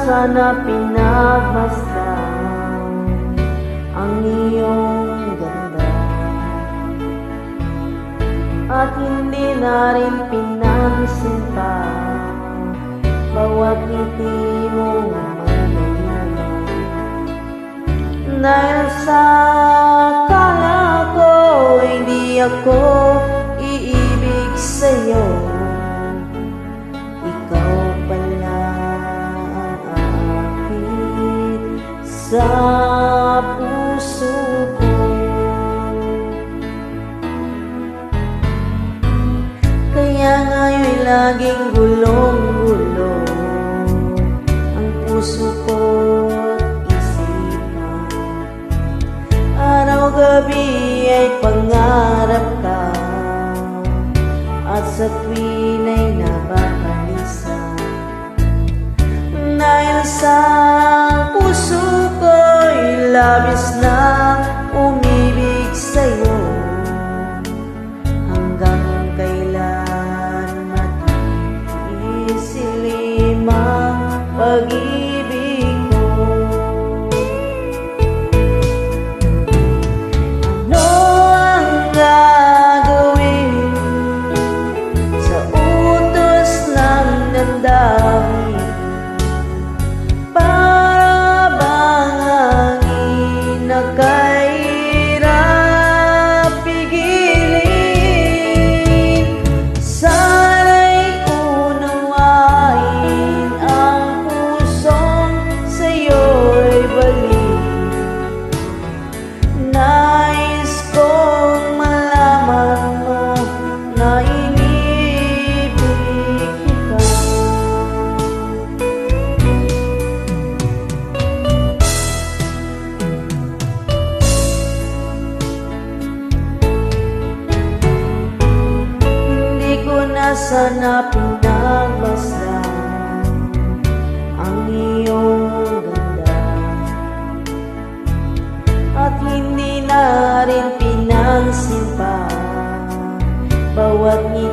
sana pinagmasdan ang iyong ganda, at hindi na rin pinansin pa bawat ngiti mong magdayana. Dahil sa akala ko hindi ako iibig sa'yo, ikaw pala ang aakit sa puso ko. Kaya nga'y laging gulong-gulo ang puso ko't isipan. Araw-gabi ay pangarap ka, at sa tuwin ay nababalisa. Dahil sa puso ko'y labis na umibig sa'yo, hanggang kailan mag-iisilim ang pag-ibig ko. Ano ang gagawin sa utos ng damdamin? Para bang hangin na kahirap pigilin? Sana'y unawain ang pusong sa'yo'y balik. Nais kong malaman mo na inibig kita. Hindi ko na sana pinagmasdan ang iyong ganda, at hindi na rin pinansin pa bawat ngiti